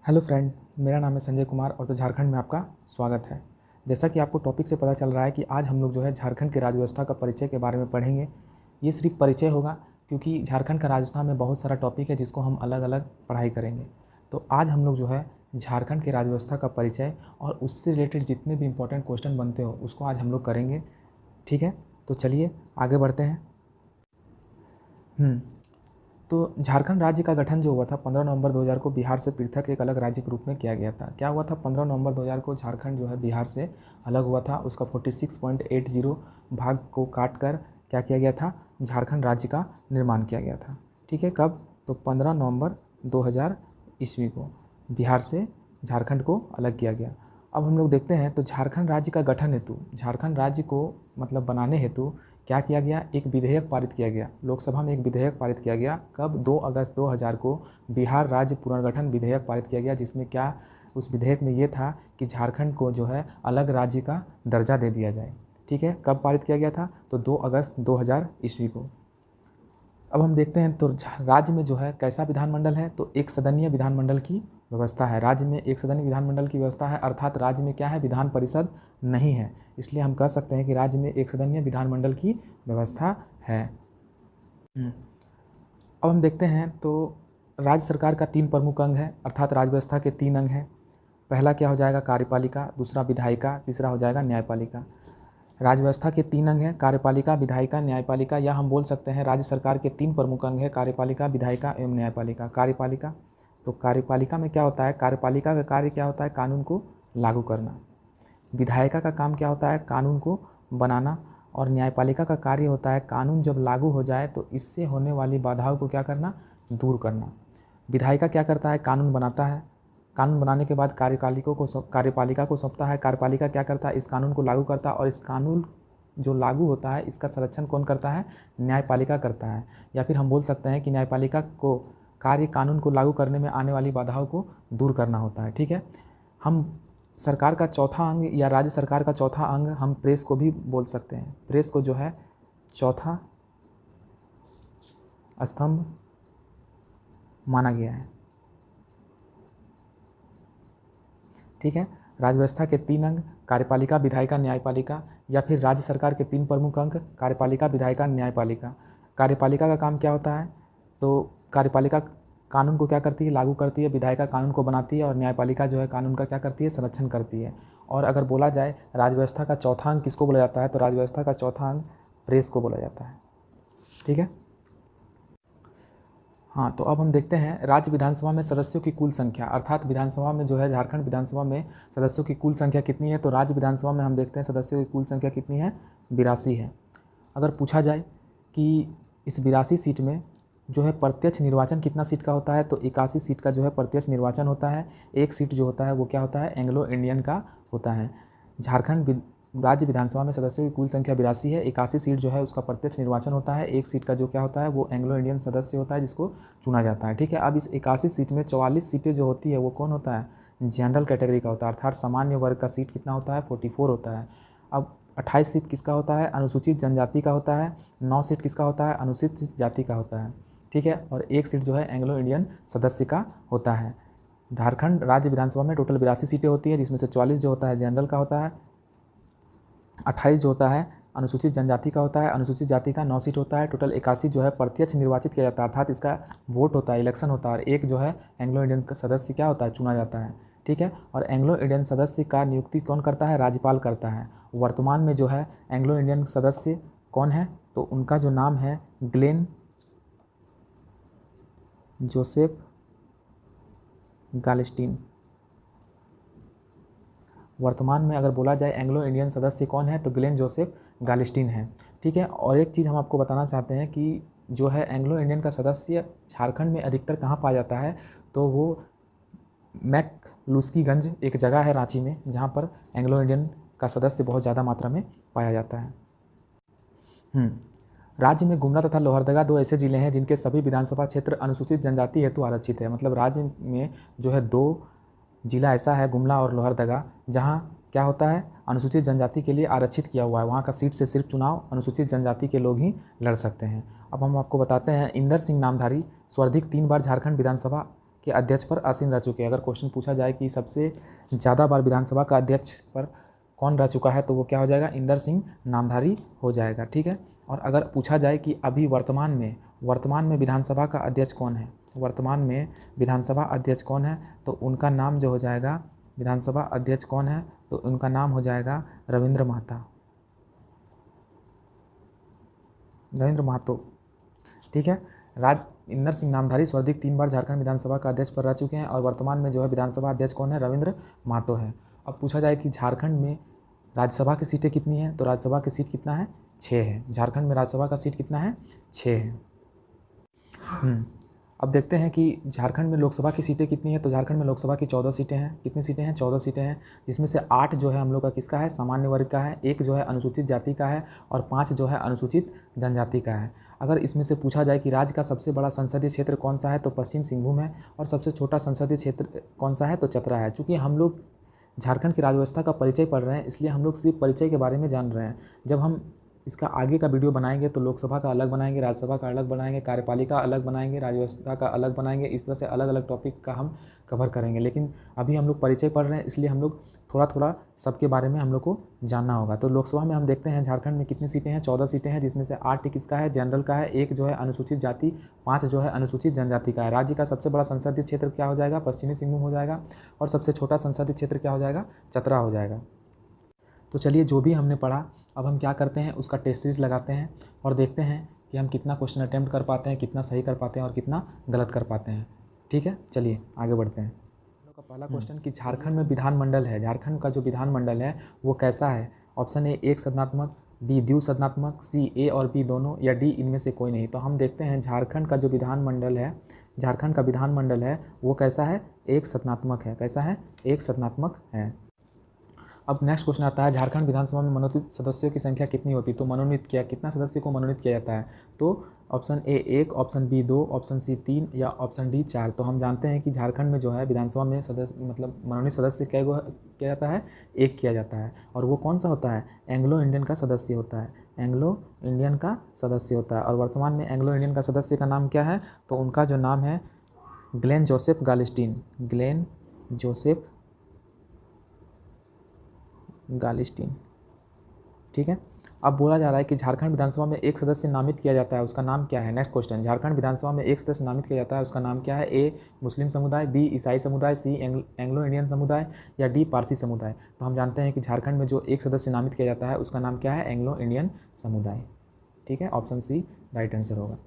Hello friend, मेरा नाम है संजय कुमार और तो झारखंड में आपका स्वागत है। जैसा कि आपको टॉपिक से पता चल रहा है कि आज हम लोग जो है झारखंड की राज्य व्यवस्था का परिचय के बारे में पढ़ेंगे। ये सिर्फ परिचय होगा क्योंकि झारखंड का राजस्थान में बहुत सारा टॉपिक है जिसको हम अलग अलग पढ़ाई करेंगे। तो आज हम लोग जो है झारखंड की राज्य व्यवस्था का परिचय और उससे रिलेटेड जितने भी इंपॉर्टेंट क्वेश्चन बनते हो उसको आज हम लोग करेंगे। ठीक है, तो चलिए आगे बढ़ते हैं। तो झारखंड राज्य का गठन जो हुआ था 15 नवंबर 2000 को बिहार से पृथक एक अलग राज्य के रूप में किया गया था। क्या हुआ था, 15 नवंबर 2000 को झारखंड जो है बिहार से अलग हुआ था। उसका 46.80 भाग को काट कर क्या किया गया था, झारखंड राज्य का निर्माण किया गया था। ठीक है, कब, तो 15 नवंबर 2000 ईस्वी को बिहार से झारखंड को अलग किया गया। अब हम लोग देखते हैं तो झारखंड राज्य का गठन हेतु, झारखंड राज्य को मतलब बनाने हेतु क्या किया गया, एक विधेयक पारित किया गया। लोकसभा में एक विधेयक पारित किया गया। कब, 2 अगस्त 2000 को बिहार राज्य पुनर्गठन विधेयक पारित किया गया, जिसमें क्या उस विधेयक में ये था कि झारखंड को जो है अलग राज्य का दर्जा दे दिया जाए। ठीक है, कब पारित किया गया था, तो 2 अगस्त 2000 ईस्वी को। अब हम देखते हैं तो राज्य में जो है कैसा विधानमंडल है, तो एक सदनीय विधानमंडल की व्यवस्था है। राज्य में एक सदनीय विधानमंडल की व्यवस्था है, अर्थात राज्य में क्या है, विधान परिषद नहीं है। इसलिए हम कह सकते हैं कि राज्य में एक सदनीय विधानमंडल की व्यवस्था है। अब हम देखते हैं तो राज्य सरकार का 3 प्रमुख अंग है, अर्थात राज्य व्यवस्था के 3 अंग हैं। पहला क्या हो जाएगा, कार्यपालिका, दूसरा विधायिका, तीसरा हो जाएगा न्यायपालिका। राज्य व्यवस्था के 3 अंग हैं, कार्यपालिका, विधायिका, न्यायपालिका, या हम बोल सकते हैं राज्य सरकार के 3 प्रमुख अंग हैं, कार्यपालिका, विधायिका एवं न्यायपालिका। कार्यपालिका, तो कार्यपालिका में क्या होता है, कार्यपालिका का कार्य क्या होता है, कानून को लागू करना। विधायिका का काम क्या होता है, कानून को बनाना। और न्यायपालिका का कार्य होता है कानून जब लागू हो जाए तो इससे होने वाली बाधाओं को क्या करना, दूर करना। विधायिका क्या करता है, कानून बनाता है। कानून बनाने के बाद कार्यपालिका को सौंपता है। कार्यपालिका क्या करता है, इस कानून को लागू करता है, और इस कानून जो लागू होता है इसका संरक्षण कौन करता है, न्यायपालिका करता है। या फिर हम बोल सकते हैं कि न्यायपालिका को कार्य कानून को लागू करने में आने वाली बाधाओं को दूर करना होता है। ठीक है, हम सरकार का चौथा अंग या राज्य सरकार का चौथा अंग हम प्रेस को भी बोल सकते हैं। प्रेस को जो है चौथा स्तंभ माना गया है। ठीक है, राज्य व्यवस्था के 3 अंग, कार्यपालिका, विधायिका, न्यायपालिका, या फिर राज्य सरकार के 3 प्रमुख अंग, कार्यपालिका, विधायिका, न्यायपालिका। कार्यपालिका का काम क्या होता है, तो कार्यपालिका कानून को क्या करती है, लागू करती है। विधायिका कानून को बनाती है और न्यायपालिका जो है कानून का क्या करती है, संरक्षण करती है। और अगर बोला जाए राज्य व्यवस्था का चौथा अंग किसको बोला जाता है, तो राज्य व्यवस्था का चौथा अंग प्रेस को बोला जाता है। ठीक है, हाँ, तो अब हम देखते हैं राज्य विधानसभा में सदस्यों की कुल संख्या, अर्थात विधानसभा में जो है झारखंड विधानसभा में सदस्यों की कुल संख्या कितनी है, तो राज्य विधानसभा में हम देखते हैं सदस्यों की कुल संख्या कितनी है, 82 है। अगर पूछा जाए कि इस 82 सीट में जो है प्रत्यक्ष निर्वाचन कितना सीट का होता है, तो 81 सीट का जो है प्रत्यक्ष निर्वाचन होता है। एक सीट जो होता है वो क्या होता है, एंग्लो इंडियन का होता है। झारखंड राज्य विधानसभा में सदस्यों की कुल संख्या 82 है। 81 सीट जो है उसका प्रत्यक्ष निर्वाचन होता है। एक सीट का जो क्या होता है वो एंग्लो इंडियन सदस्य होता है जिसको चुना जाता है। ठीक है, अब इस 81 सीट में 44 सीटें जो होती है वो कौन होता है, जनरल कैटेगरी का होता है, अर्थात सामान्य वर्ग का सीट कितना होता है, 44 होता है। अब 28 सीट किसका होता है, अनुसूचित जनजाति का होता है। 9 सीट किसका होता है, अनुसूचित जाति का होता है। ठीक है, और एक सीट जो है एंग्लो इंडियन सदस्य का होता है। झारखंड राज्य विधानसभा में टोटल 82 सीटें होती है, जिसमें से 44 जो होता है जनरल का होता है, 28 जो होता है अनुसूचित जनजाति का होता है, अनुसूचित जाति का 9 सीट होता है। टोटल 81 जो है प्रत्यक्ष निर्वाचित किया जाता है, अर्थात इसका वोट होता है, इलेक्शन होता है। और एक जो है एंग्लो इंडियन का सदस्य क्या होता है, चुना जाता है। ठीक है, और एंग्लो इंडियन सदस्य का नियुक्ति कौन करता है, राज्यपाल करता है। वर्तमान में जो है एंग्लो इंडियन सदस्य कौन है, तो उनका जो नाम है ग्लेन जोसेफ गालेस्टीन। वर्तमान में अगर बोला जाए एंग्लो इंडियन सदस्य कौन है, तो ग्लेन जोसेफ गालेस्टीन है। ठीक है, और एक चीज़ हम आपको बताना चाहते हैं कि जो है एंग्लो इंडियन का सदस्य झारखंड में अधिकतर कहाँ पाया जाता है, तो वो मैकलुस्कीगंज एक जगह है रांची में जहाँ पर एंग्लो इंडियन का सदस्य बहुत ज़्यादा मात्रा में पाया जाता है। राज्य में गुमला तथा लोहरदगा 2 ऐसे जिले हैं जिनके सभी विधानसभा क्षेत्र अनुसूचित जनजाति हेतु आरक्षित है। मतलब राज्य में जो है 2 जिला ऐसा है, गुमला और लोहरदगा, जहाँ क्या होता है, अनुसूचित जनजाति के लिए आरक्षित किया हुआ है। वहाँ का सीट से सिर्फ चुनाव अनुसूचित जनजाति के लोग ही लड़ सकते हैं। अब हम आपको बताते हैं इंदर सिंह नामधारी सर्वाधिक 3 बार झारखंड विधानसभा के अध्यक्ष पर आसीन रह चुके हैं। अगर क्वेश्चन पूछा जाए कि सबसे ज़्यादा बार विधानसभा का अध्यक्ष पर कौन रह चुका है, तो वो क्या हो जाएगा, इंदर सिंह नामधारी हो जाएगा। ठीक है। और अगर पूछा जाए कि अभी वर्तमान में विधानसभा का अध्यक्ष कौन है, वर्तमान में विधानसभा अध्यक्ष कौन है, तो उनका नाम जो हो जाएगा, विधानसभा अध्यक्ष कौन है, तो उनका नाम हो जाएगा रविंद्र महतो। ठीक है। इंदर सिंह नामधारी सर्वाधिक 3 बार झारखंड विधानसभा का अध्यक्ष पर रह चुके हैं और वर्तमान में जो है विधानसभा अध्यक्ष कौन है, रविंद्र महतो है। अब पूछा जाए कि झारखंड में राज्यसभा की सीटें कितनी हैं, तो राज्यसभा की सीट कितना है, 6 है। झारखंड में राज्यसभा का सीट कितना है, 6 है। अब देखते हैं कि झारखंड में लोकसभा की सीटें कितनी हैं, तो झारखंड में लोकसभा की 14 सीटें हैं। कितनी सीटें हैं, 14 सीटें हैं, जिसमें से 8 जो है हम लोग का किसका है, सामान्य वर्ग का है, 1 जो है अनुसूचित जाति का है और 5 जो है अनुसूचित जनजाति का है। अगर इसमें से पूछा जाए कि राज्य का सबसे बड़ा संसदीय क्षेत्र कौन सा है, तो पश्चिम सिंहभूम है और सबसे छोटा संसदीय क्षेत्र कौन सा है, तो चतरा है। चूँकि हम लोग झारखंड की राज्यव्यवस्था का परिचय पढ़ रहे हैं, इसलिए हम लोग सिर्फ परिचय के बारे में जान रहे हैं। जब हम इसका आगे का वीडियो बनाएंगे तो लोकसभा का अलग बनाएंगे, राज्यसभा का अलग बनाएंगे, कार्यपालिका अलग बनाएंगे, राज्यव्यवस्था का अलग बनाएंगे। इस तरह से अलग अलग टॉपिक का हम कवर करेंगे। लेकिन अभी हम लोग परिचय पढ़ रहे हैं, इसलिए हम लोग थोड़ा थोड़ा सबके बारे में हम लोग को जानना होगा। तो लोकसभा में हम देखते हैं झारखंड में कितनी सीटें हैं, 14 सीटें हैं, जिसमें से 8 किसका है, जनरल का है, 1 जो है अनुसूचित जाति, 5 जो है अनुसूचित जनजाति का है। राज्य का सबसे बड़ा संसदीय क्षेत्र क्या हो जाएगा, पश्चिमी सिंहभूम हो जाएगा और सबसे छोटा संसदीय क्षेत्र क्या हो जाएगा, चतरा हो जाएगा। तो चलिए, जो भी हमने पढ़ा अब हम क्या करते हैं, उसका टेस्ट सीरीज लगाते हैं और देखते हैं कि हम कितना क्वेश्चन अटेम्प्ट कर पाते हैं, कितना सही कर पाते हैं और कितना गलत कर पाते हैं। ठीक है, चलिए आगे बढ़ते हैं। हम लोग का पहला क्वेश्चन कि झारखंड में विधानमंडल है, झारखंड का जो विधानमंडल है वो कैसा है। ऑप्शन ए 1 सदनात्मक, बी द्विसदनात्मक, सी ए और बी दोनों, या डी इनमें से कोई नहीं। तो हम देखते हैं झारखंड का जो विधानमंडल है, झारखंड का विधानमंडल है वो कैसा है, 1 सदनात्मक है। कैसा है, 1 सदनात्मक है। अब नेक्स्ट क्वेश्चन आता है, झारखंड विधानसभा में मनोनीत सदस्यों की संख्या कितनी होती है। तो मनोनीत कितना सदस्य को मनोनीत किया जाता है, तो option A 1, option B 2, option C 3 या ऑप्शन डी 4। तो हम जानते हैं कि झारखंड में जो है विधानसभा में सदस्य मतलब मनोनीत सदस्य किया जाता है, 1 किया जाता है। और वो कौन सा होता है, एंग्लो इंडियन का सदस्य होता है, एंग्लो इंडियन का सदस्य होता है। और वर्तमान में एंग्लो इंडियन का सदस्य का नाम क्या है, तो उनका जो नाम है ग्लेन जोसेफ गालिस्टीन, ग्लेन जोसेफ गालिस्टीन। ठीक है। अब बोला जा रहा है कि झारखंड विधानसभा में 1 सदस्य नामित किया जाता है, उसका नाम क्या है। नेक्स्ट क्वेश्चन, झारखंड विधानसभा में 1 सदस्य नामित किया जाता है, उसका नाम क्या है। ए मुस्लिम समुदाय, बी ईसाई समुदाय, सी एंग्लो इंडियन समुदाय या डी पारसी समुदाय। तो हम जानते हैं कि झारखंड में जो 1 सदस्य नामित किया जाता है उसका नाम क्या है, एंग्लो इंडियन समुदाय। ठीक है, ऑप्शन सी राइट आंसर होगा।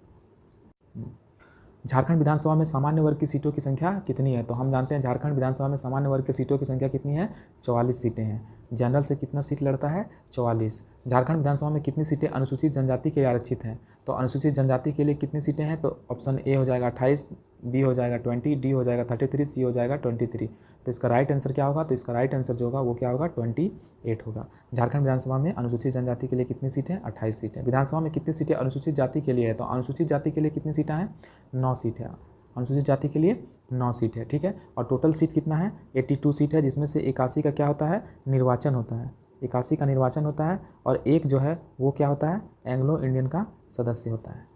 झारखंड विधानसभा में सामान्य वर्ग की सीटों की संख्या कितनी है। तो हम जानते हैं झारखंड विधानसभा में सामान्य वर्ग की सीटों की संख्या कितनी है, 44 सीटें हैं। जनरल से कितना सीट लड़ता है, 44। झारखंड विधानसभा में कितनी सीटें अनुसूचित जनजाति के लिए आरक्षित हैं। तो अनुसूचित जनजाति के लिए कितनी सीटें हैं, तो ऑप्शन ए हो जाएगा 28, बी हो जाएगा 20, डी हो जाएगा 33, सी हो जाएगा 23। तो इसका राइट आंसर क्या होगा, तो इसका राइट आंसर जो होगा वो क्या होगा, 28 होगा। झारखंड विधानसभा में अनुसूचित जनजाति के लिए कितनी सीटें, 28 सीटें। विधानसभा में कितनी सीटें अनुसूचित जाति के लिए है, तो अनुसूचित जाति के लिए कितनी सीटें हैं, 9 सीट है। अनुसूचित जाति के लिए 9 सीट है। ठीक है। और टोटल सीट कितना है, 82 सीट है, जिसमें से 81 का क्या होता है, निर्वाचन होता है। 81 का निर्वाचन होता है और 1 जो है वो क्या होता है, एंग्लो इंडियन का सदस्य होता है।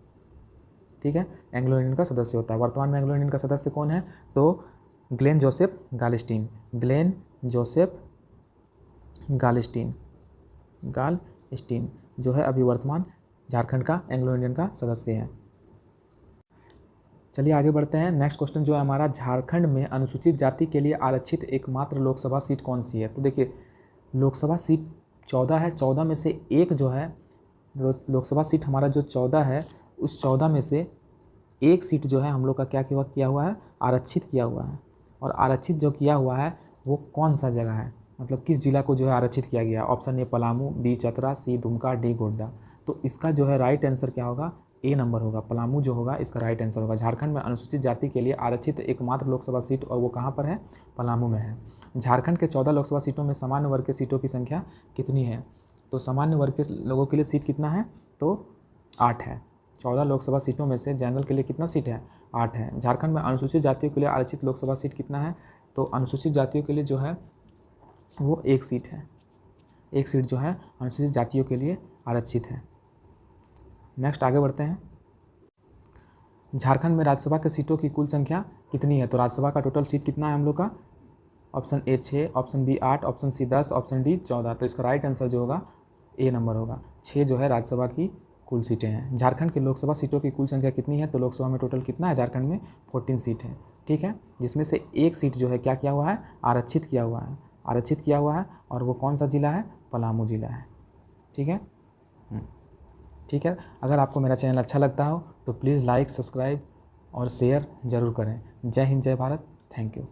ठीक है, एंग्लो इंडियन का सदस्य होता है। वर्तमान में एंग्लो इंडियन का सदस्य कौन है, तो ग्लेन जोसेफ गालिस्टीन, ग्लेन जोसेफ गालिस्टीन जो है अभी वर्तमान झारखंड का एंग्लो इंडियन का सदस्य है। चलिए आगे बढ़ते हैं। नेक्स्ट क्वेश्चन जो है हमारा, झारखंड में अनुसूचित जाति के लिए आरक्षित एकमात्र लोकसभा सीट कौन सी है। तो देखिए, लोकसभा सीट 14 है, 14 में से 1 जो है लोकसभा सीट हमारा जो 14 है, उस 14 में से 1 सीट जो है हम लोग का क्या किया हुआ है, आरक्षित किया हुआ है। और आरक्षित जो किया हुआ है वो कौन सा जगह है, मतलब किस जिला को जो है आरक्षित किया गया। Option A Palamu, B Chatra, C Dumka, D Godda. तो इसका जो है राइट आंसर क्या होगा, ए नंबर होगा, पलामू जो होगा इसका राइट आंसर होगा। झारखंड में अनुसूचित जाति के लिए आरक्षित एकमात्र लोकसभा सीट, और वो कहाँ पर है, पलामू में है। झारखंड के 14 लोकसभा सीटों में सामान्य वर्ग के सीटों की संख्या कितनी है। तो सामान्य वर्ग के लोगों के लिए सीट कितना है, तो 8 है। 14 लोकसभा सीटों में से जनरल के लिए कितना सीट है, 8 है। झारखंड में अनुसूचित जातियों के लिए आरक्षित लोकसभा सीट कितना है, तो अनुसूचित जातियों के लिए जो है वो 1 सीट है। 1 सीट जो है अनुसूचित जातियों के लिए आरक्षित है। नेक्स्ट आगे बढ़ते हैं। झारखंड में राज्यसभा की सीटों की कुल संख्या कितनी है, तो राज्यसभा का टोटल सीट कितना है हम लोग का, option A 6, option B 8, option C 10, option D 14। तो इसका राइट आंसर जो होगा ए नंबर होगा। 6 जो है राज्यसभा की कुल सीटें हैं। झारखंड की लोकसभा सीटों की कुल संख्या कितनी है, तो लोकसभा में टोटल कितना है, झारखंड में 14 सीट है, ठीक है, जिसमें से एक सीट जो है क्या किया हुआ है, आरक्षित किया हुआ है, आरक्षित किया हुआ है, और वो कौन सा जिला है, पलामू जिला है, ठीक है। ठीक है, अगर आपको मेरा चैनल अच्छा लगता हो तो प्लीज़ लाइक, सब्सक्राइब और शेयर ज़रूर करें। जय हिंद, जय भारत, थैंक यू।